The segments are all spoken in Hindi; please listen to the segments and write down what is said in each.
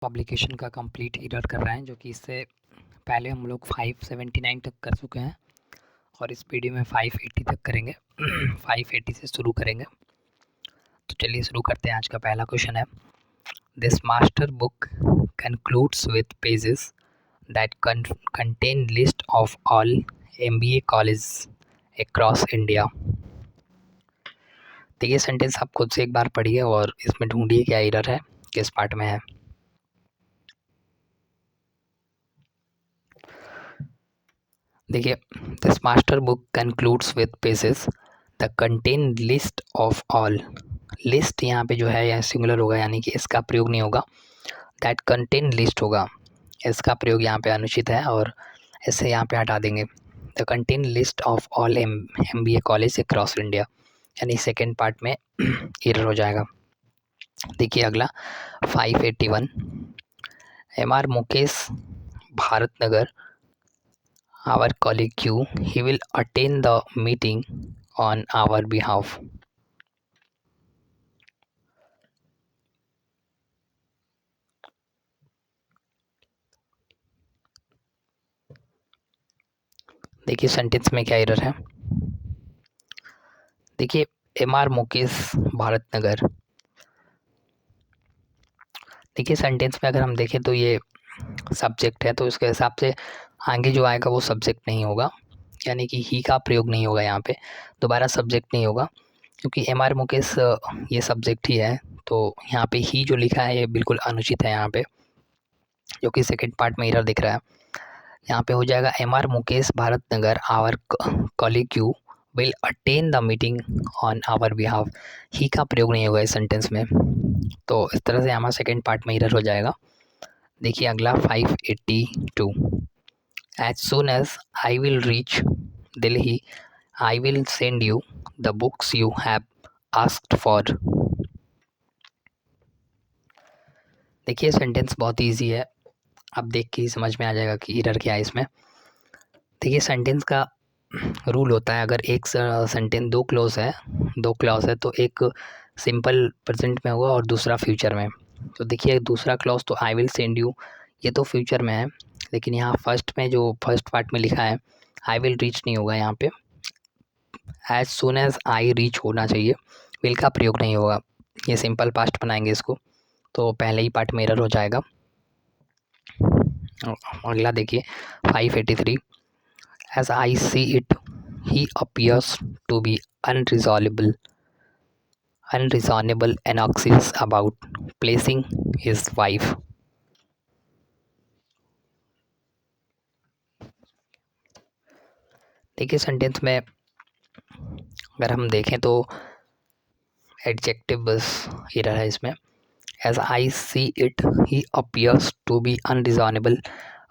पब्लिकेशन का कंप्लीट एरर कर रहा है, जो कि इससे पहले हम लोग 579 तक कर चुके हैं और इस वीडियो में 580 तक करेंगे। 580 से शुरू करेंगे। तो चलिए शुरू करते हैं। आज का पहला क्वेश्चन है, this master book concludes with pages that contain list of all MBA college across India. देखिए सेंटेंस आप खुद से एक बार पढ़िए और इसमें ढूंढिए क्या एरर है, किस पार्ट में है। देखिए, this master book concludes with pages the contain list of all. List यहाँ पे जो है यह सिंगुलर होगा, यानी कि इसका प्रयोग नहीं होगा। दैट कंटेन लिस्ट होगा, इसका प्रयोग यहाँ पे अनुचित है और इसे यहाँ पे हटा देंगे। The contain list of all MBA college across India, यानी सेकेंड पार्ट में एरर हो जाएगा। देखिए अगला 581, MR Mukesh Bharat Nagar our colleague Q, he will attend the meeting on our behalf. देखिए सेंटेंस में क्या एरर है। देखिए MR मुकेश भारत नगर। देखिए सेंटेंस में अगर हम देखें तो ये सब्जेक्ट है, तो इसके हिसाब से आगे जो आएगा वो सब्जेक्ट नहीं होगा, यानी कि ही का प्रयोग नहीं होगा। यहाँ पे दोबारा सब्जेक्ट नहीं होगा, क्योंकि MR मुकेश ये सब्जेक्ट ही है। तो यहाँ पे ही जो लिखा है ये बिल्कुल अनुचित है यहाँ पे, जो कि सेकेंड पार्ट में एरर दिख रहा है। यहाँ पे हो जाएगा MR Mukesh Bharat Nagar our colleague you will attend the meeting on our behalf. ही का प्रयोग नहीं होगा इस सेंटेंस में, तो इस तरह से हमारा सेकेंड पार्ट में एरर हो जाएगा। देखिए अगला 582, as soon as I will reach Delhi I will send you the books you have asked for. देखिए सेंटेंस बहुत ईजी है, अब देख के ही समझ में आ जाएगा कि एरर क्या है इसमें। देखिए सेंटेंस का रूल होता है, अगर एक सेंटेंस दो क्लॉज है तो एक सिंपल प्रेजेंट में होगा और दूसरा फ्यूचर में। तो देखिए दूसरा क्लॉज तो आई विल सेंड यू, ये तो फ्यूचर में है, लेकिन यहाँ फर्स्ट में जो फर्स्ट पार्ट में लिखा है आई विल रीच नहीं होगा, यहाँ पे as soon as I reach होना चाहिए, विल का प्रयोग नहीं होगा। ये सिंपल पास्ट बनाएंगे इसको, तो पहले ही पार्ट में एरर हो जाएगा। अगला देखिए 583, as I see it, he appears to be unreasonable and anxious about placing his wife. देखिए सेंटेंस में अगर हम देखें तो एडजेक्टिव बस एरर है इसमें। as I see it, he appears to be unreasonable,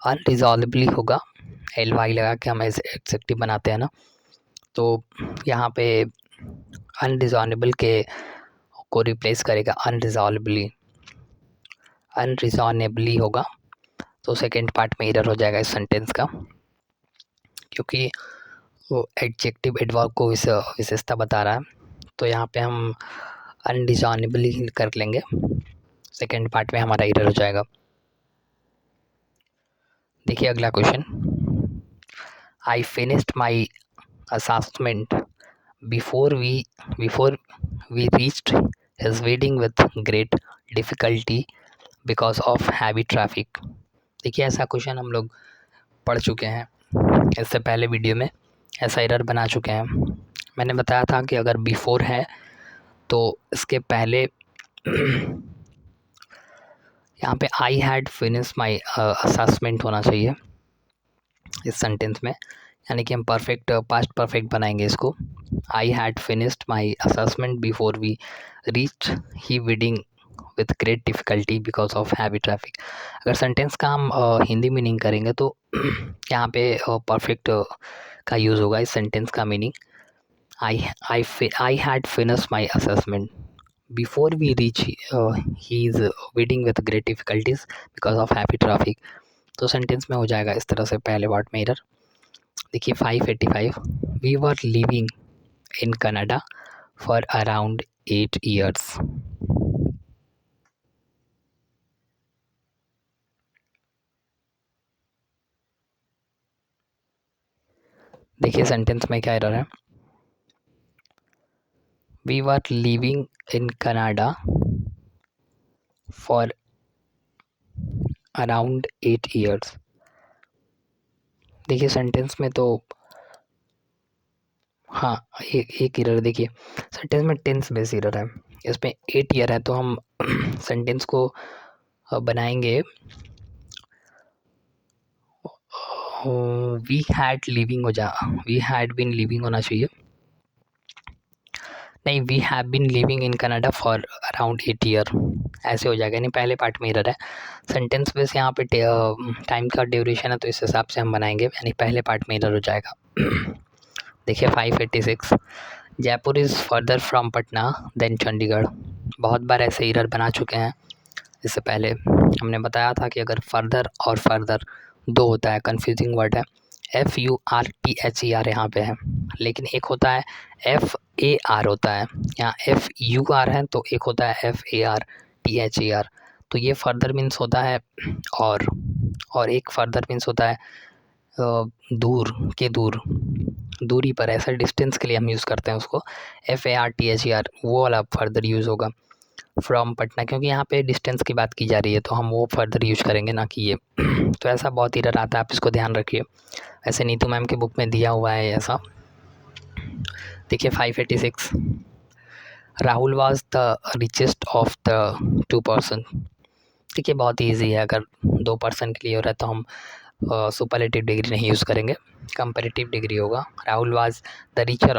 अनरिजॉल्वबली होगा, ly लगा के हम ऐसे एडजेक्टिव बनाते हैं ना, तो यहाँ पे अनरिजॉनेबल के को रिप्लेस करेगा अनरिजॉनेबली होगा। तो सेकेंड पार्ट में एरर हो जाएगा इस सेंटेंस का, क्योंकि वो एडजेक्टिव एडवर्ब को विशेषता बता रहा है। तो यहाँ पे हम अनरिजॉनेबली कर लेंगे, सेकेंड पार्ट में हमारा एरर हो जाएगा। देखिए अगला question, I finished my assessment before we reached his wedding with great difficulty because of heavy traffic. देखिए ऐसा क्वेश्चन हम लोग पढ़ चुके हैं, इससे पहले वीडियो में ऐसा एरर बना चुके हैं। मैंने बताया था कि अगर बिफोर है तो इसके पहले यहाँ पे I had finish my assessment होना चाहिए इस सेंटेंस में, यानी कि हम परफेक्ट पास्ट परफेक्ट बनाएंगे इसको। I had finished my assessment before we reach he wedding with great difficulty because of heavy traffic. अगर सेंटेंस का हम हिंदी मीनिंग करेंगे तो यहाँ पे परफेक्ट का यूज़ होगा इस सेंटेंस का meaning. I had finished my assessment before we reach he is waiting with great difficulties because of heavy traffic. तो सेंटेंस में हो जाएगा इस तरह से पहले वर्ड में एरर। देखिए 585, we were living in Canada for around 8 years। देखिए सेंटेंस में क्या एरर है। We were living in Canada for around 8 years। देखिए सेंटेंस में तो हाँ एक एरर देखिए, सेंटेंस में टेंस बेस एरर है, इसमें 8 ईयर है तो हम सेंटेंस को बनाएंगे we had living we had been living होना चाहिए, नहीं we have been living in Canada for around 8 year, ऐसे हो जाएगा। नहीं पहले पार्ट में एरर है, सेंटेंस बेस यहाँ पे टाइम का ड्यूरेशन है तो इस हिसाब से हम बनाएंगे, यानी पहले पार्ट में एरर हो जाएगा। देखिए 586 Jaipur is further from Patna than Chandigarh. बहुत बार ऐसे एरर बना चुके हैं, इससे पहले हमने बताया था कि अगर फर्दर और फर्दर दो होता है, कन्फ्यूजिंग वर्ड है। FURTHER यहाँ पे है, लेकिन एक होता है FAR होता है, यहाँ FUR है तो एक होता है FARTHER। तो ये फर्दर मीन्स होता है और एक फर्दर मीन्स होता है दूर के दूरी पर, ऐसा डिस्टेंस के लिए हम यूज़ करते हैं उसको। FARTHER वो वाला फर्दर यूज़ होगा फ्रॉम पटना, क्योंकि यहाँ पे डिस्टेंस की बात की जा रही है तो हम वो फर्दर यूज करेंगे ना कि ये। तो ऐसा बहुत एरर आता है, आप इसको ध्यान रखिए। ऐसे नीतू मैम के बुक में दिया हुआ है ऐसा। देखिए 586 Rahul was the richest of the 2 person. देखिए बहुत ईजी है, अगर 2 पर्सन के लिए हो रहा है तो हम सुपरलेटिव डिग्री नहीं यूज़ करेंगे, कंपैरेटिव डिग्री होगा। Rahul was the richer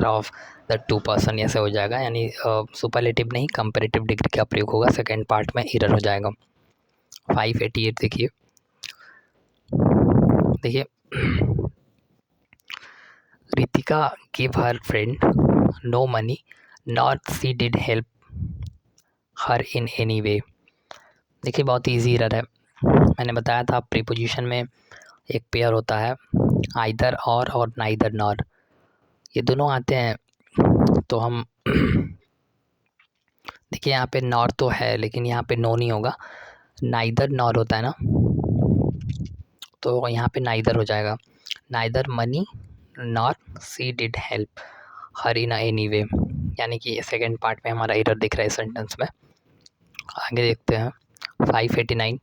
of the 2 person, ऐसे हो जाएगा, यानी सुपरलेटिव नहीं कंपैरेटिव डिग्री का प्रयोग होगा। सेकेंड पार्ट में एरर हो जाएगा। 588 देखिए Ritika give her friend no money not she did help her in any way. देखिए बहुत इजी एरर है, मैंने बताया था प्रीपोजिशन में एक पेयर होता है आइदर और नाइदर नॉर, ये दोनों आते हैं तो हम देखिए यहाँ पे नॉर तो है लेकिन यहाँ पे नो नहीं होगा, नाइदर नॉर होता है ना, तो यहाँ पे नाइदर हो जाएगा। Neither money nor she did help her in any way, यानी कि सेकेंड पार्ट में हमारा एरर दिख रहा है सेंटेंस में। आगे देखते हैं 589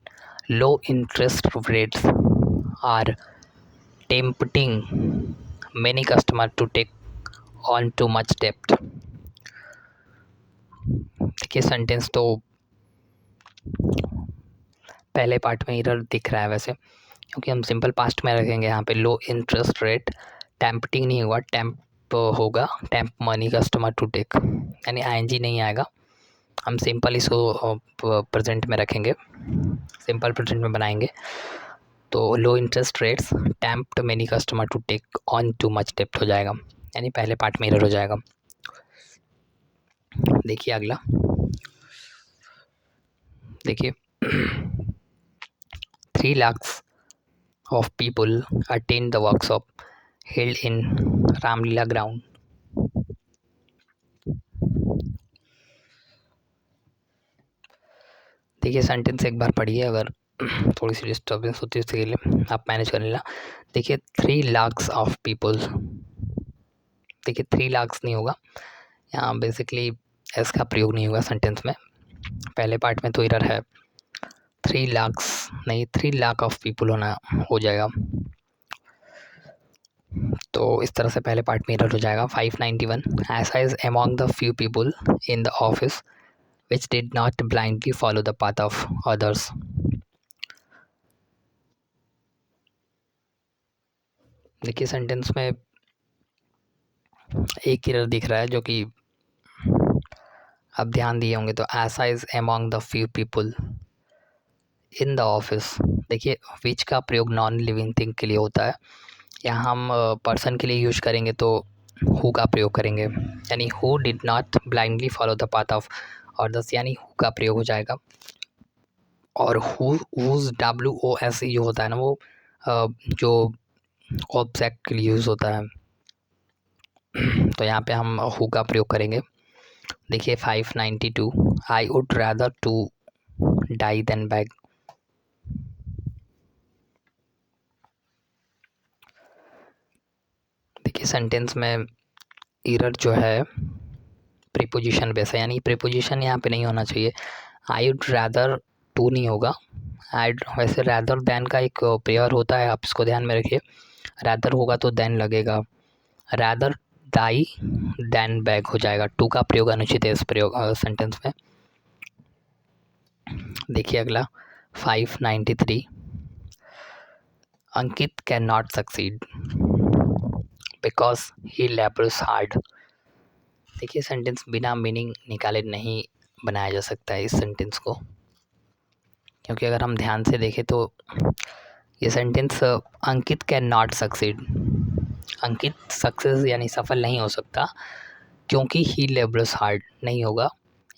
low interest rates are tempting many customer to take on too much डेप्ट। देखिए सेंटेंस तो पहले पार्ट में एरर दिख रहा है वैसे, क्योंकि हम सिंपल पास्ट में रखेंगे। यहाँ पे लो इंटरेस्ट रेट टेम्पटिंग नहीं हुआ, टेम्प होगा, tempt money customer to take, यानी ING नहीं आएगा, हम सिंपल इसको प्रेजेंट में रखेंगे, सिंपल प्रेजेंट में बनाएंगे। तो low interest rates tempt many customer to take on too much डेप्ट हो जाएगा, यानी पहले पार्ट में एरर हो जाएगा। देखिए अगला, देखिए 3 lakhs of people attend the workshop held in Ramlila ground. देखिए सेंटेंस एक बार पढ़िए, अगर थोड़ी सी डिस्टर्बेंस होती है उसके लिए आप मैनेज कर लेना। देखिए 3 lakhs ऑफ पीपल, देखिए 3 lakhs नहीं होगा, यहाँ बेसिकली एस का प्रयोग नहीं होगा सेंटेंस में, पहले पार्ट में तो एरर है, 3 lakhs नहीं 3 लाख ऑफ पीपल होना हो जाएगा, तो इस तरह से पहले पार्ट में एरर हो जाएगा। 591 ऐसा is among the few people in the office which did not blindly follow the path of others. देखिए सेंटेंस में एक एरर दिख रहा है जो कि अब ध्यान दिए होंगे, तो ऐसा is among the few people in the office. देखिए विच का प्रयोग नॉन लिविंग थिंग के लिए होता है, यहाँ हम पर्सन के लिए यूज करेंगे तो हु का प्रयोग करेंगे, यानी who did not blindly follow the path of others, यानी हु का प्रयोग हो जाएगा। और हुज WOS जो होता है ना, वो जो ऑब्जेक्ट के लिए यूज़ होता है, तो यहाँ पे हम हु का प्रयोग करेंगे। देखिए 592 I would rather to die than beg. देखिए सेंटेंस में एरर जो है प्रीपोजिशन बेस है, यानी प्रीपोजिशन यहाँ पे नहीं होना चाहिए। आई वुड रैदर टू नहीं होगा। वैसे रैदर देन का एक पेयर होता है, आप इसको ध्यान में रखिए। रैदर होगा तो देन लगेगा, रैदर डाई देन बैग हो जाएगा। टू का प्रयोग अनुचित है इस प्रयोग सेंटेंस में। देखिए अगला 593, Ankit can not succeed because he labours hard. देखिए सेंटेंस बिना मीनिंग निकाले नहीं बनाया जा सकता है इस सेंटेंस को, क्योंकि अगर हम ध्यान से देखें तो ये sentence Ankit can not succeed, Ankit success यानी सफल नहीं हो सकता क्योंकि ही लेबर्स हार्ड नहीं होगा।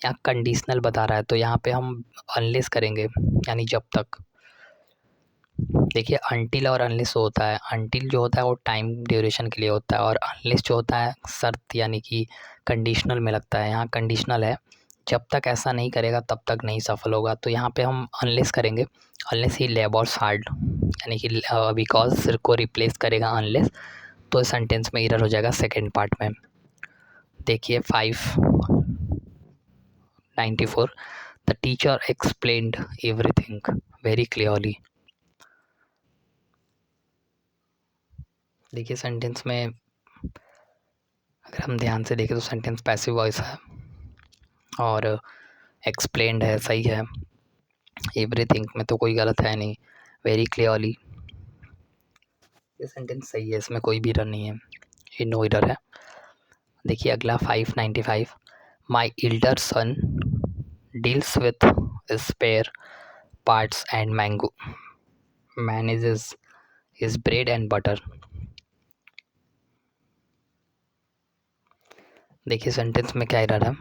यहाँ कंडीशनल बता रहा है तो यहाँ पे हम अनलेस करेंगे, यानी जब तक। देखिए अनटिल और अनलेस होता है, अनटिल जो होता है वो टाइम ड्यूरेशन के लिए होता है और अनलेस जो होता है शर्त यानी कि कंडीशनल में लगता है। यहाँ कंडीशनल है, जब तक ऐसा नहीं करेगा तब तक नहीं सफल होगा, तो यहाँ पे हम अनलेस करेंगे। अनलेस ही लेबर्स हार्ड यानी कि बिकॉज सिर को रिप्लेस करेगा अनलेस, तो सेंटेंस में एरर हो जाएगा सेकेंड पार्ट में। देखिए 594, the teacher explained everything very clearly. देखिए सेंटेंस में अगर हम ध्यान से देखें तो सेंटेंस पैसिव वॉइस है और एक्सप्लेन्ड है, सही है। एवरीथिंग में तो कोई गलत है नहीं, वेरी क्लियरली ये सेंटेंस सही है, इसमें कोई भी एरर नहीं है, ये नो एरर है। देखिए अगला 595, my elder son deals with spare parts and mango manages his bread and butter. देखिए सेंटेंस में क्या एरर है,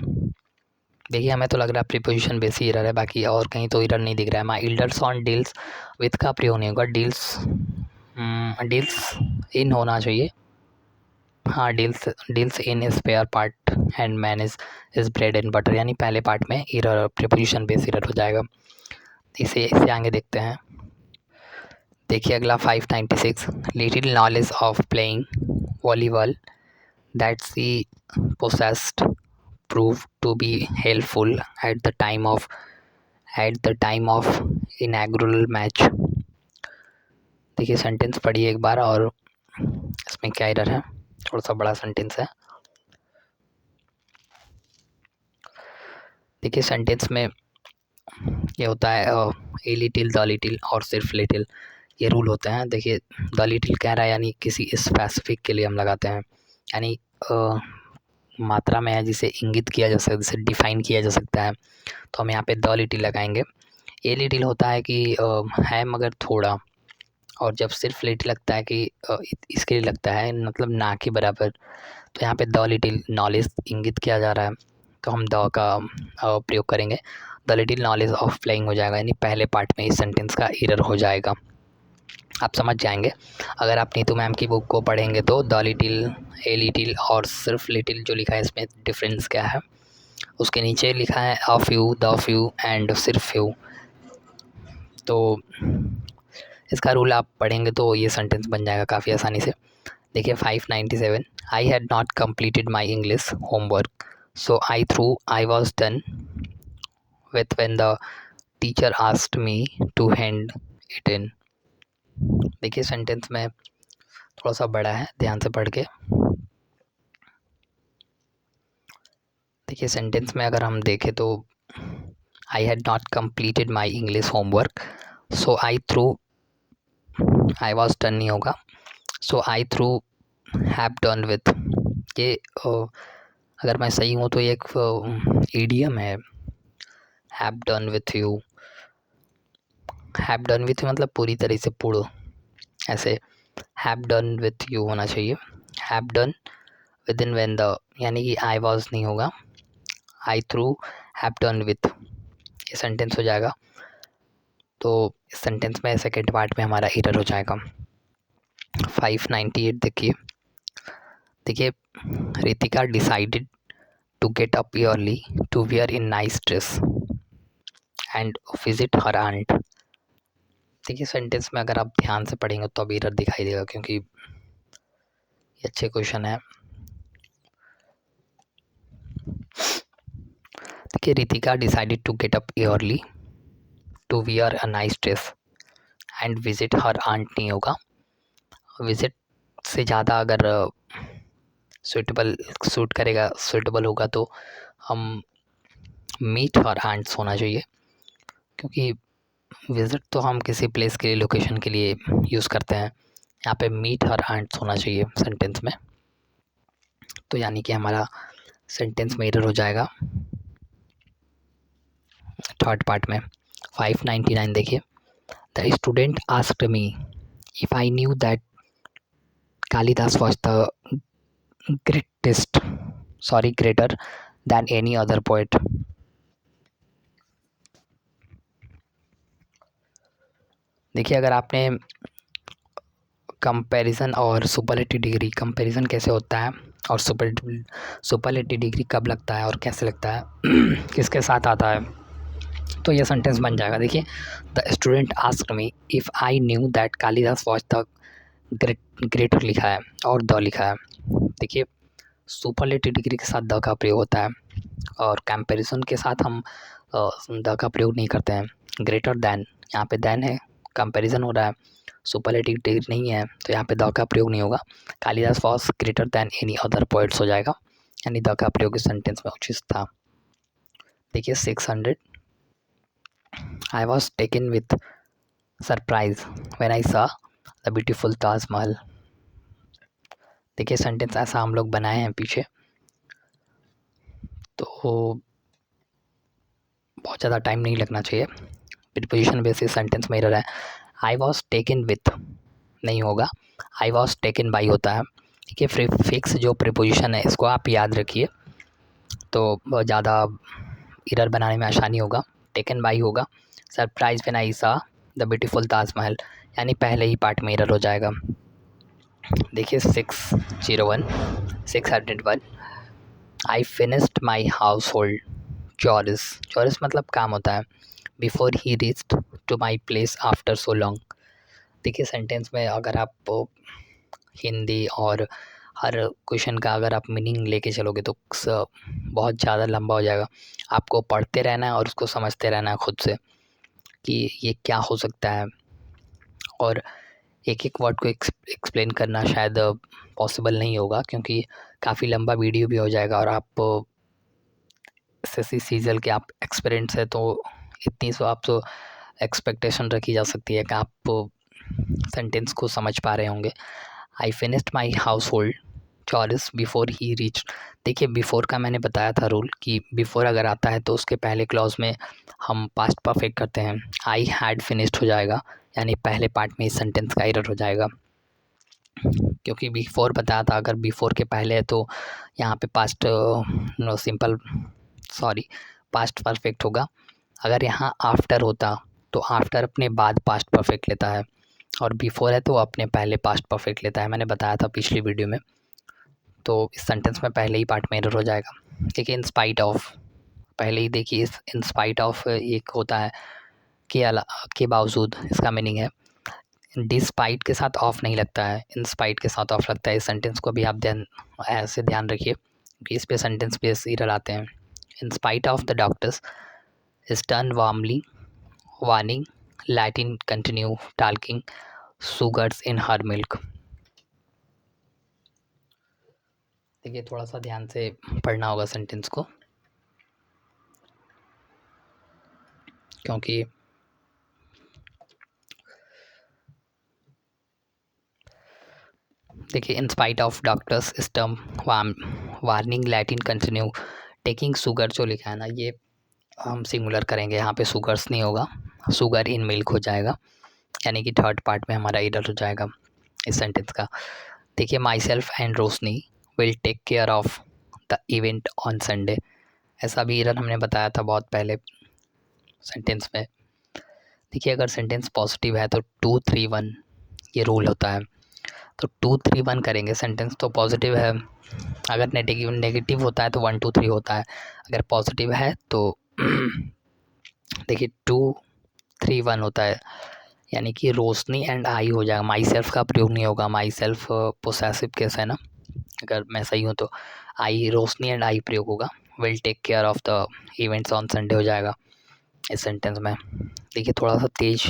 देखिए हमें तो लग रहा है प्रीपोजिशन बेस ही एरर है, बाकी और कहीं तो एरर नहीं दिख रहा है। My elder son deals with का प्रयोग नहीं होगा, डील्स इन होना चाहिए। हाँ, deals in spare part and manage is bread and butter, यानी पहले पार्ट में एरर प्रीपोजिशन बेस एरर हो जाएगा। इसे आगे देखते हैं। देखिए अगला 596, little knowledge of playing volleyball that's he possessed proved to be helpful at the time of inaugural match। देखिए सेंटेंस पढ़िए एक बार और इसमें क्या एरर है, थोड़ा सा बड़ा सेंटेंस है। देखिए सेंटेंस में ये होता है ए लिटिल, द लिटिल और सिर्फ लिटिल, ये रूल होते हैं। देखिए द लिटिल कह रहा है यानी किसी स्पेसिफिक के लिए हम लगाते हैं, यानी मात्रा में है जिसे इंगित किया जा सकता है, जिसे डिफाइन किया जा सकता है, तो हम यहाँ पे द लिटिल लगाएंगे। ए लिटिल होता है कि है मगर थोड़ा, और जब सिर्फ लिटिल लगता है कि इसके लिए लगता है मतलब ना के बराबर, तो यहाँ पे द लिटिल नॉलेज इंगित किया जा रहा है तो हम द का प्रयोग करेंगे। The little knowledge of playing हो जाएगा, यानी पहले पार्ट में इस सेंटेंस का एरर हो जाएगा, आप समझ जाएंगे। अगर आप नीतू मैम की बुक को पढ़ेंगे तो द लिटिल, ए लिटिल और सिर्फ लिटिल जो लिखा है इसमें डिफरेंस क्या है, उसके नीचे लिखा है a few, the few and सिर्फ फ्यू, तो इसका रूल आप पढ़ेंगे तो ये सेंटेंस बन जाएगा काफ़ी आसानी से। देखिए 597, I had not completed my English homework so I was done with when the teacher asked me to hand it in. देखिए सेंटेंस में थोड़ा सा बड़ा है, ध्यान से पढ़ के देखिए। सेंटेंस में अगर हम देखें तो आई had not completed my English homework so I was done नहीं होगा, सो आई थ्रू हैव डन विथ। ये अगर मैं सही हूँ तो ये एक ईडियम है, have done with you. Have done with you मतलब पूरी तरह से पूर्ण, ऐसे हैव डन विथ यू होना चाहिए। Have done with in when the, यानी कि आई वॉज नहीं होगा, आई थ्रू हैव डन विथ, ये सेंटेंस हो जाएगा। तो इस सेंटेंस में सेकेंड पार्ट में हमारा एरर हो जाएगा। 598 देखिए Ritika decided to get up early to wear in nice dress and visit her aunt. देखिए सेंटेंस में अगर आप ध्यान से पढ़ेंगे तो अब एरर दिखाई देगा, क्योंकि ये अच्छे क्वेश्चन है। देखिए, Ritika decided to get up early to wear a nice dress and visit her aunt नहीं होगा। विजिट से ज़्यादा अगर सूटेबल होगा तो हम मीट हर आंट्स होना चाहिए, क्योंकि विजिट तो हम किसी प्लेस के लिए, लोकेशन के लिए यूज़ करते हैं। यहाँ पे मीट हर आंट्स होना चाहिए सेंटेंस में, तो यानी कि हमारा सेंटेंस में एरर हो जाएगा थर्ड पार्ट में। 599 देखिए, the student asked me if I knew that Kalidas was the greater than any other poet. देखिए, अगर आपने कंपैरिजन और सुपरलेटिव डिग्री, कंपैरिजन कैसे होता है और सुपरलेटिव डिग्री कब लगता है और कैसे लगता है किसके साथ आता है, तो ये सेंटेंस बन जाएगा। देखिए, the student asked me if I knew that Kalidas was the greater लिखा है और द लिखा है। देखिए, सुपरलेटिव डिग्री के साथ द का प्रयोग होता है और कंपैरिजन के साथ हम द का प्रयोग नहीं करते हैं। ग्रेटर दैन, यहाँ पे दैन है, कंपैरिजन हो रहा है, सुपरलेटिव डिग्री नहीं है, तो यहाँ पे द का प्रयोग नहीं होगा। Kalidas was greater than any other poets हो जाएगा, यानी द का प्रयोग इस सेंटेंस में उचित था। देखिए 600, I was taken with surprise when I saw the beautiful Taj Mahal. देखिए, सेंटेंस ऐसा हम लोग बनाए हैं पीछे, तो बहुत ज़्यादा टाइम नहीं लगना चाहिए। प्रीपोजिशन बेसिस सेंटेंस में एरर है। आई वॉज टेकन विथ नहीं होगा, आई वॉज टेकन बाई होता है। ठीक है, फिक्स जो प्रीपोजिशन है इसको आप याद रखिए, तो बहुत ज़्यादा एरर बनाने में आसानी होगा। टेकन बाई होगा। Surprise when I saw the beautiful Taj Mahal, यानी पहले ही पार्ट में एरर हो जाएगा। देखिए 601 I finished my household chores मतलब काम होता है। Before he reached to my place after so long. देखिए, सेंटेंस में अगर आप हिंदी और हर क्वेश्चन का अगर आप मीनिंग लेके चलोगे तो बहुत ज़्यादा लंबा हो जाएगा। आपको पढ़ते रहना है और उसको समझते रहना है खुद से कि ये क्या हो सकता है, और एक एक वर्ड को एक्सप्लेन करना शायद पॉसिबल नहीं होगा, क्योंकि काफ़ी लंबा वीडियो भी हो जाएगा। और आप एसएससी सीजल के आप एक्सपीरियंस है, तो इतनी सो आप तो एक्सपेक्टेशन रखी जा सकती है कि आप सेंटेंस को समझ पा रहे होंगे। I finished my household chores before he reach. देखिए, बिफोर का मैंने बताया था रूल कि बिफोर अगर आता है तो उसके पहले क्लॉज में हम पास्ट परफेक्ट करते हैं। आई हैड फिनिश्ड हो जाएगा, यानी पहले पार्ट में इस सेंटेंस का एरर हो जाएगा, क्योंकि बिफोर बताया था। अगर बिफोर के पहले है तो यहाँ पे पास्ट पास्ट परफेक्ट होगा। अगर यहाँ आफ्टर होता तो आफ्टर अपने बाद पास्ट परफेक्ट लेता है, और बिफोर है तो अपने पहले पास्ट परफेक्ट लेता है। मैंने बताया था पिछली वीडियो में, तो इस सेंटेंस में पहले ही पार्ट में एरर हो जाएगा। देखिए, इन स्पाइट ऑफ, पहले ही देखिए इन स्पाइट ऑफ एक होता है के बावजूद, इसका मीनिंग है। डिस्पाइट के साथ ऑफ नहीं लगता है, इन स्पाइट के साथ ऑफ लगता है। इस सेंटेंस को भी आप ऐसे ध्यान रखिए कि इस पे सेंटेंस बेस एरर आते हैं। In spite of the doctors stern warmly warning Latin continue talking sugars in her milk. देखिए, थोड़ा सा ध्यान से पढ़ना होगा सेंटेंस को, क्योंकि देखिए, in spite of doctors stern warning Latin continue taking sugar जो लिखा है ना, ये हम सिंगुलर करेंगे, यहाँ पे शुगर्स नहीं होगा, शुगर इन मिल्क हो जाएगा, यानी कि थर्ड पार्ट में हमारा एरर हो जाएगा इस सेंटेंस का। देखिए, myself and Roshni will take care of the event on Sunday. ऐसा भी एरर हमने बताया था बहुत पहले सेंटेंस में। देखिए, अगर सेंटेंस पॉजिटिव है तो 2-3-1 ये रूल होता है, तो 2-3-1 करेंगे। सेंटेंस तो पॉजिटिव है, अगर नेगेटिव होता है तो 1-2-3 होता है। अगर पॉजिटिव है तो देखिए 2-3-1 होता है, यानी कि रोशनी एंड आई हो जाएगा। माई सेल्फ का प्रयोग नहीं होगा, माई सेल्फ पोसेसिव केस है ना, अगर मैं सही हूँ तो आई रोशनी एंड आई प्रयोग होगा। Will take care of the events on Sunday हो जाएगा इस सेंटेंस में। देखिए थोड़ा सा तेज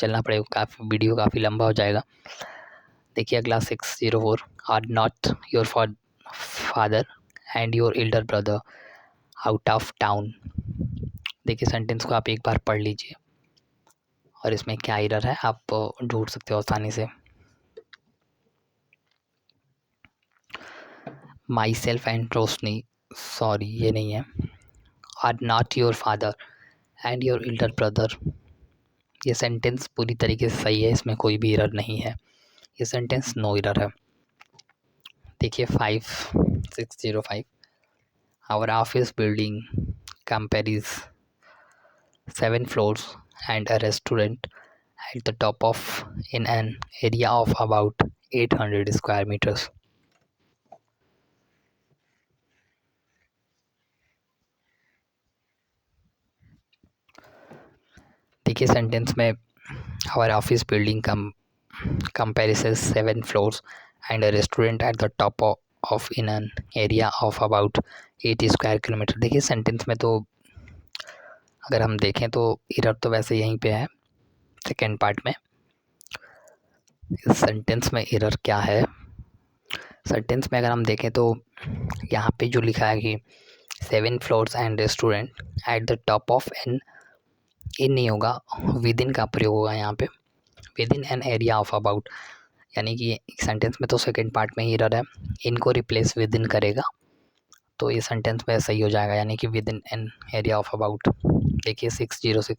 चलना पड़ेगा, काफ़ी वीडियो काफ़ी लंबा हो जाएगा। देखिए अगला 604, are not your father and your elder brother out of town. देखिए सेंटेंस को आप एक बार पढ़ लीजिए और इसमें क्या एरर है आप ढूंढ सकते हो आसानी से। Myself and Roshni, sorry ये नहीं है। Are not your father and your elder brother, ये सेंटेंस पूरी तरीके से सही है, इसमें कोई भी एरर नहीं है, ये सेंटेंस नो एरर है। देखिए 5605, our office building comprises 7 floors and a restaurant at the top of in an area of about 800 square meters. देखिए सेंटेंस में our office building comprises 7 floors and a restaurant at the top of in an area of about 80 square kilometer। देखिए सेंटेंस में तो अगर हम देखें तो एरर तो वैसे यहीं पे है सेकेंड पार्ट में। इस सेंटेंस में एरर क्या है, सेंटेंस में अगर हम देखें तो यहाँ पे जो लिखा है कि 7 floors and restaurant at the top of an, in नहीं होगा, विद इन का प्रयोग होगा यहाँ पे, within an area of about, यानी कि सेंटेंस में तो सेकंड पार्ट में ही एरर है, इनको रिप्लेस विद इन करेगा तो ये सेंटेंस में सही हो जाएगा, यानी कि within an area of about. देखिए 606,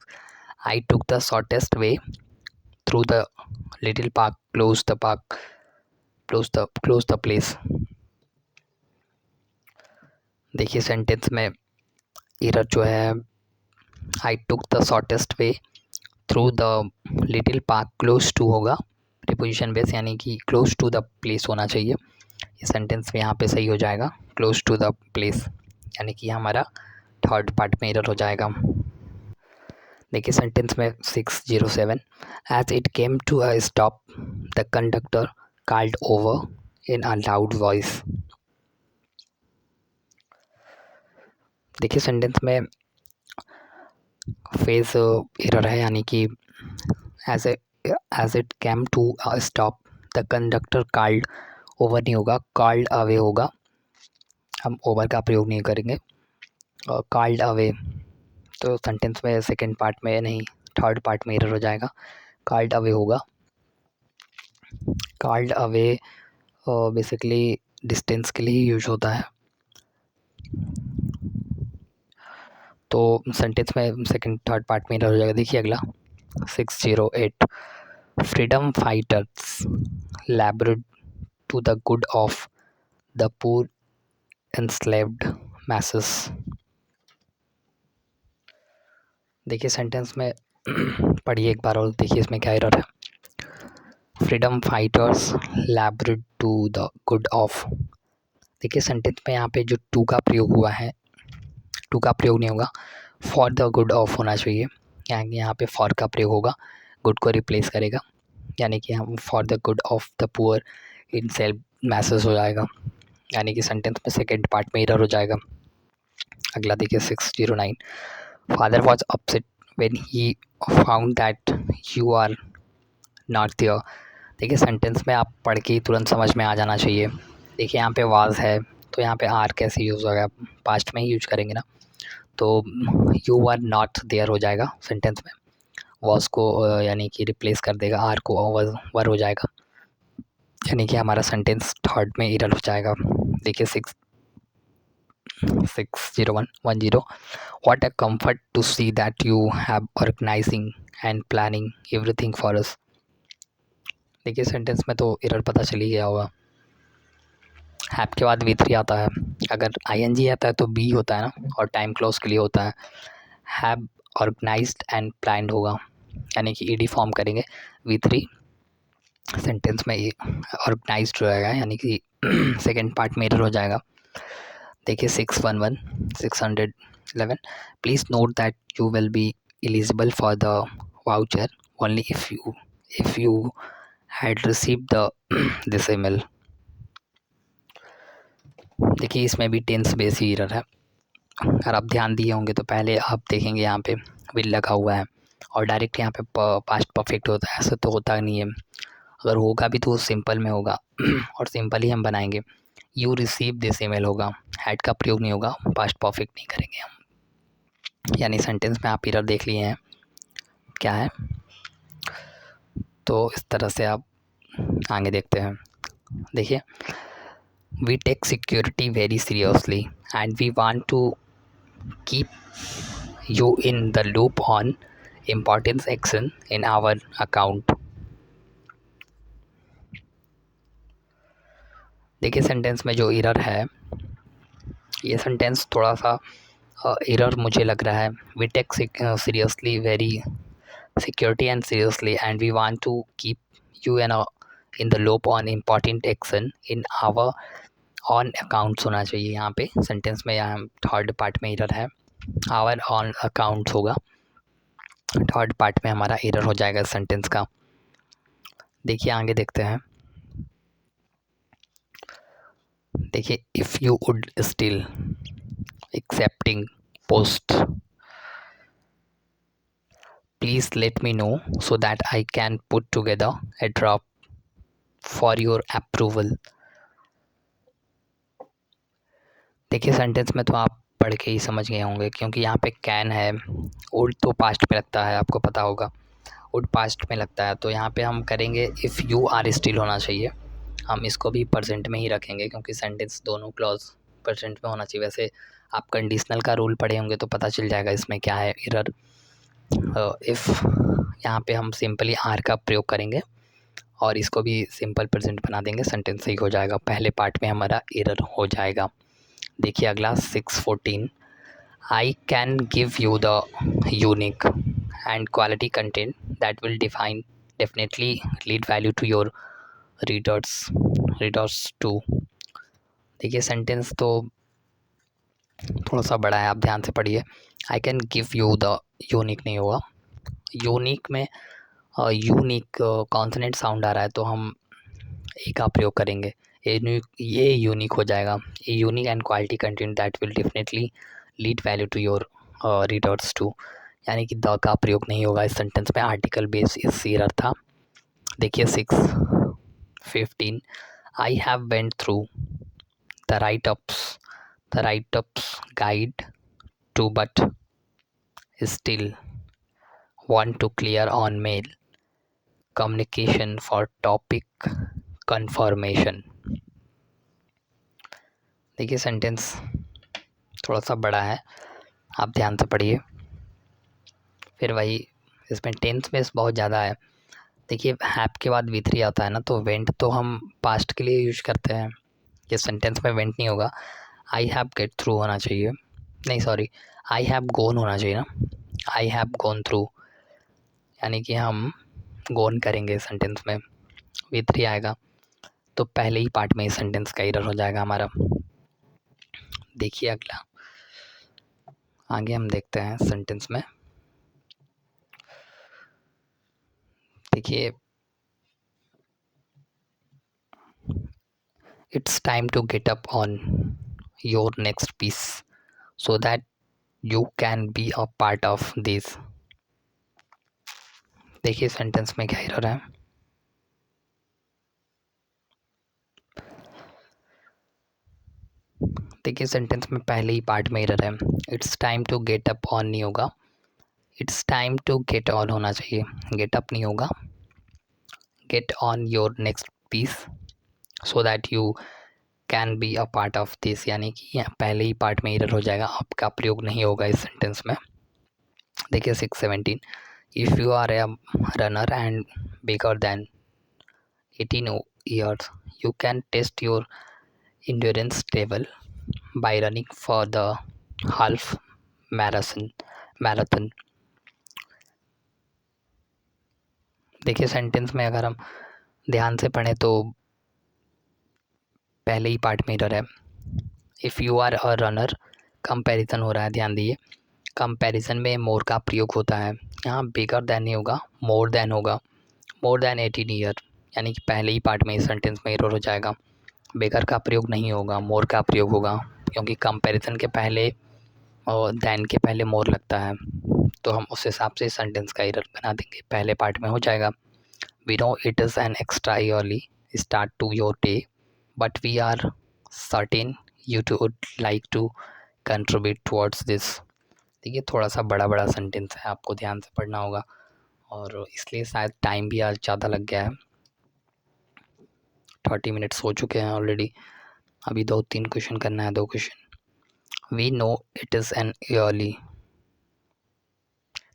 I took the shortest way through the little park close the place. देखिए सेंटेंस में एरर जो है, I took the shortest way through the little park close to होगा प्रीपोजिशन बेस, यानी कि क्लोज टू द प्लेस होना चाहिए, ये सेंटेंस में यहाँ पे सही हो जाएगा क्लोज टू द प्लेस, यानी कि हमारा थर्ड पार्ट में एरर हो जाएगा। देखिए सेंटेंस में 607, as it came to a stop the conductor called over in a loud voice. देखिए सेंटेंस में फेज एरर है, यानी कि as it came to a stop the conductor called, over नहीं होगा, कॉल्ड अवे होगा, हम ओवर का प्रयोग नहीं करेंगे, कॉल्ड अवे, तो सेंटेंस में सेकंड पार्ट में नहीं थर्ड पार्ट में एरर हो जाएगा, कॉल्ड अवे होगा। कॉल्ड अवे बेसिकली डिस्टेंस के लिए यूज होता है, तो सेंटेंस में सेकंड थर्ड पार्ट में एरर हो जाएगा। देखिए अगला 608, freedom fighters laboured to the good of the poor enslaved masses. देखिए सेंटेंस में पढ़िए एक बार और देखिए इसमें क्या एरर है। Freedom fighters laboured to the good of, देखिए सेंटेंस में यहाँ पे जो टू का प्रयोग हुआ है, टू का प्रयोग नहीं होगा, फॉर द गुड ऑफ होना चाहिए, यानी यहाँ पे फॉर का प्रयोग होगा, गुड को रिप्लेस करेगा, यानी कि हम for the good of the poor in self message हो जाएगा, यानी कि सेंटेंस में सेकेंड पार्ट में एरर हो जाएगा। अगला देखिए 609, father was upset when he found that you are not there. देखिए सेंटेंस में आप पढ़ के तुरंत समझ में आ जाना चाहिए। देखिए यहाँ पे वाज है तो यहाँ पे आर कैसे यूज़ होगा, पास्ट में ही यूज करेंगे ना, तो यू आर नॉट देयर हो जाएगा सेंटेंस में, वॉज को यानी कि रिप्लेस कर देगा, आर को वर हो जाएगा, यानी कि हमारा सेंटेंस थर्ड में एरर हो जाएगा। देखिए 60110, what a comfort to see that you have organising and planning everything for us. देखिए सेंटेंस में तो एरर पता चल ही गया होगा, हैव के बाद V3 आता है, अगर ING आता है तो बी होता है ना, और टाइम क्लोज के लिए होता है, हैव ऑर्गेनाइज्ड एंड प्लान्ड होगा, यानी कि ED फॉर्म करेंगे V3, सेंटेंस में ऑर्गेनाइज्ड रहेगा, यानी कि सेकेंड पार्ट में एरर हो जाएगा। देखिए 611 please note that you will be eligible for the voucher only if you had received the this email. देखिए इसमें भी टेंस बेस ही एरर है। अगर आप ध्यान दिए होंगे तो पहले आप देखेंगे यहाँ पे विल लगा हुआ है और डायरेक्ट यहाँ पे पास्ट परफेक्ट होता है, ऐसा तो होता नहीं है। अगर होगा भी तो वो सिंपल में होगा और सिंपल ही हम बनाएंगे। यू रिसीव दिस ईमेल होगा, हैड का प्रयोग नहीं होगा, पास्ट परफेक्ट नहीं करेंगे हम। यानी सेंटेंस में आप एरर देख लिए हैं क्या है। तो इस तरह से आप आगे देखते हैं। देखिए, we take security very seriously and we want to keep you in the loop on important action in our account। देखिए सेंटेंस में जो एरर है, ये सेंटेंस थोड़ा सा एरर मुझे लग रहा है। We take seriously very security and seriously and we want to keep you in the loop on important action in our on accounts होना चाहिए यहाँ पे सेंटेंस में। यहाँ थर्ड पार्ट में एरर है, आवर ऑन अकाउंट्स होगा। थर्ड पार्ट में हमारा एरर हो जाएगा सेंटेंस का। देखिए आगे देखते हैं। देखिए, if you would still accepting post please let me know so that I can put together A draft for your approval. देखिए सेंटेंस में तो आप पढ़ के ही समझ गए होंगे, क्योंकि यहाँ पे कैन है। वुड तो पास्ट में लगता है, आपको पता होगा, वुड पास्ट में लगता है। तो यहाँ पे हम करेंगे इफ़ यू आर स्टिल होना चाहिए। हम इसको भी परसेंट में ही रखेंगे क्योंकि सेंटेंस दोनों क्लॉज परसेंट में होना चाहिए। वैसे आप कंडीशनल का रूल पढ़े होंगे तो पता चल जाएगा इसमें क्या है एरर। इफ़ यहाँ पे हम सिंपली आर का प्रयोग करेंगे और इसको भी सिंपल प्रेजेंट बना देंगे, सेंटेंस सही हो जाएगा। पहले पार्ट में हमारा एरर हो जाएगा। देखिए अगला 614, I can give you the unique and quality content that will definitely lead value to your readers too. देखिए सेंटेंस तो थोड़ा सा बड़ा है, आप ध्यान से पढ़िए। I can give you the unique नहीं होगा। यूनिक में यूनिक कॉन्सोनेंट साउंड आ रहा है तो हम ए का प्रयोग करेंगे। ये यूनिक हो जाएगा। A unique and quality content that will definitely lead value to your readers too, यानी कि द का प्रयोग नहीं होगा इस सेंटेंस में। आर्टिकल बेस इस एरर था। देखिए 615, I have went through the write-ups guide to but still want to clear on mail communication for topic confirmation। देखिए सेंटेंस थोड़ा सा बड़ा है, आप ध्यान से पढ़िए। फिर वही इसमें टेंस बेस बहुत ज़्यादा है। देखिए हैव के बाद V3 आता है ना, तो वेंट तो हम पास्ट के लिए यूज करते हैं। ये सेंटेंस में वेंट नहीं होगा, आई हैव गेट थ्रू होना चाहिए। नहीं सॉरी, आई हैव गोन होना चाहिए ना, आई हैव गोन थ्रू, यानी कि हम गोन करेंगे सेंटेंस में। V3 आएगा तो पहले ही पार्ट में इस सेंटेंस का एरर हो जाएगा हमारा। देखिए अगला आगे हम देखते हैं सेंटेंस में। देखिए, it's time to get up on your next piece so that you can be a part of this. देखिए सेंटेंस में क्या एरर है। देखिए सेंटेंस में पहले ही पार्ट में एरर है। It's time to get up on नहीं होगा, it's time to get on होना चाहिए। गेट अप नहीं होगा, get on your next piece so that you can be a part of this, यानी कि पहले ही पार्ट में एरर हो जाएगा, आपका प्रयोग नहीं होगा इस सेंटेंस में। देखिए 617, if you are a runner and bigger than 18 years you can test your endurance level by running for the half marathon। देखिए सेंटेंस में अगर हम ध्यान से पढ़ें तो पहले ही पार्ट में एरर है। If you are a runner, comparison हो रहा है, ध्यान दीजिए। कंपैरिजन में मोर का प्रयोग होता है, यहाँ बिगर देन नहीं होगा, मोर देन होगा। मोर देन 18 ईयर, यानी कि पहले ही पार्ट में इस सेंटेंस में एरर हो जाएगा। बेगर का प्रयोग नहीं होगा, मोर का प्रयोग होगा, क्योंकि कंपैरिजन के पहले और दैन के पहले मोर लगता है, तो हम उस हिसाब से सेंटेंस का एरर बना देंगे। पहले पार्ट में हो जाएगा, we know it is an extra early start to your day, but we are certain you too would like to contribute towards this. देखिए थोड़ा सा बड़ा बड़ा सेंटेंस है, आपको ध्यान से पढ़ना होगा, और इसलिए शायद टाइम भी आज ज़्यादा लग गया है। 30 मिनट्स हो चुके हैं ऑलरेडी। अभी 2-3 क्वेश्चन करना है, 2 question. We know it is an early.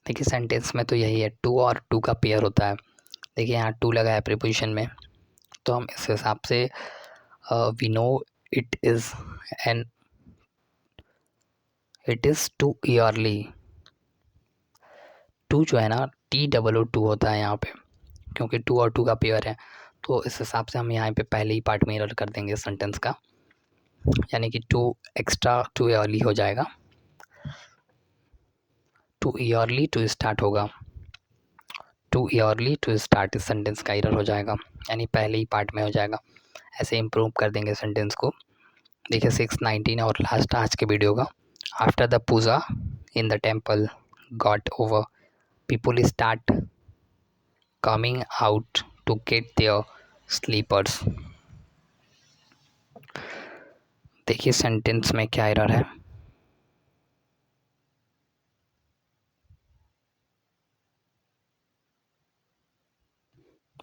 देखिए सेंटेंस में तो यही है, टू और टू का पेयर होता है। देखिए यहाँ टू लगा है प्रीपोजिशन में, तो हम इस हिसाब से we know it is too early. Too जो है ना, TOO होता है यहाँ पे, क्योंकि टू और टू का पेयर है, तो इस हिसाब से हम यहाँ पे पहले ही पार्ट में एरर कर देंगे सेंटेंस का, यानी कि टू एक्स्ट्रा टू ईयरली हो जाएगा, टू ईयरली टू स्टार्ट होगा, टू ईयरली टू स्टार्ट इस सेंटेंस का एरर हो जाएगा, यानी पहले ही पार्ट में हो जाएगा। ऐसे इम्प्रूव कर देंगे सेंटेंस को। देखिए 6-19 और लास्ट आज के वीडियो का। After the puja in the temple got over, people start coming out to get their slippers. देखिए सेंटेंस में क्या एरर है।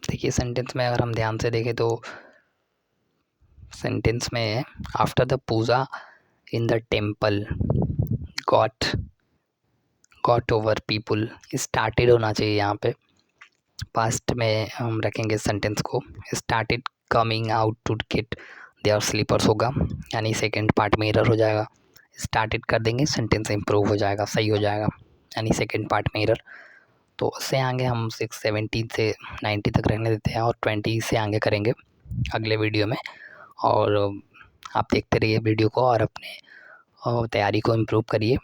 देखिए सेंटेंस में अगर हम ध्यान से देखें तो सेंटेंस में after the puja in the temple got over, people started होना चाहिए यहाँ पे। पास्ट में हम रखेंगे सेंटेंस को, started coming out to get their slippers होगा, यानी सेकंड पार्ट में एरर हो जाएगा। स्टार्टेड कर देंगे, सेंटेंस इम्प्रूव हो जाएगा, सही हो जाएगा, यानी सेकंड पार्ट में एरर। तो उससे आगे हम 6-17 से 90 तक रहने देते हैं, और 20 से आगे करेंगे अगले वीडियो में। और आप देखते रहिए वीडियो को, और अपने तैयारी को इम्प्रूव करिए,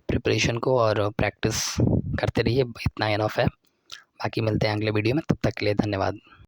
प्रिपरेशन को, और प्रैक्टिस करते रहिए। इतना इनफ है। बाकी मिलते हैं अगले वीडियो में, तब तक के लिए धन्यवाद।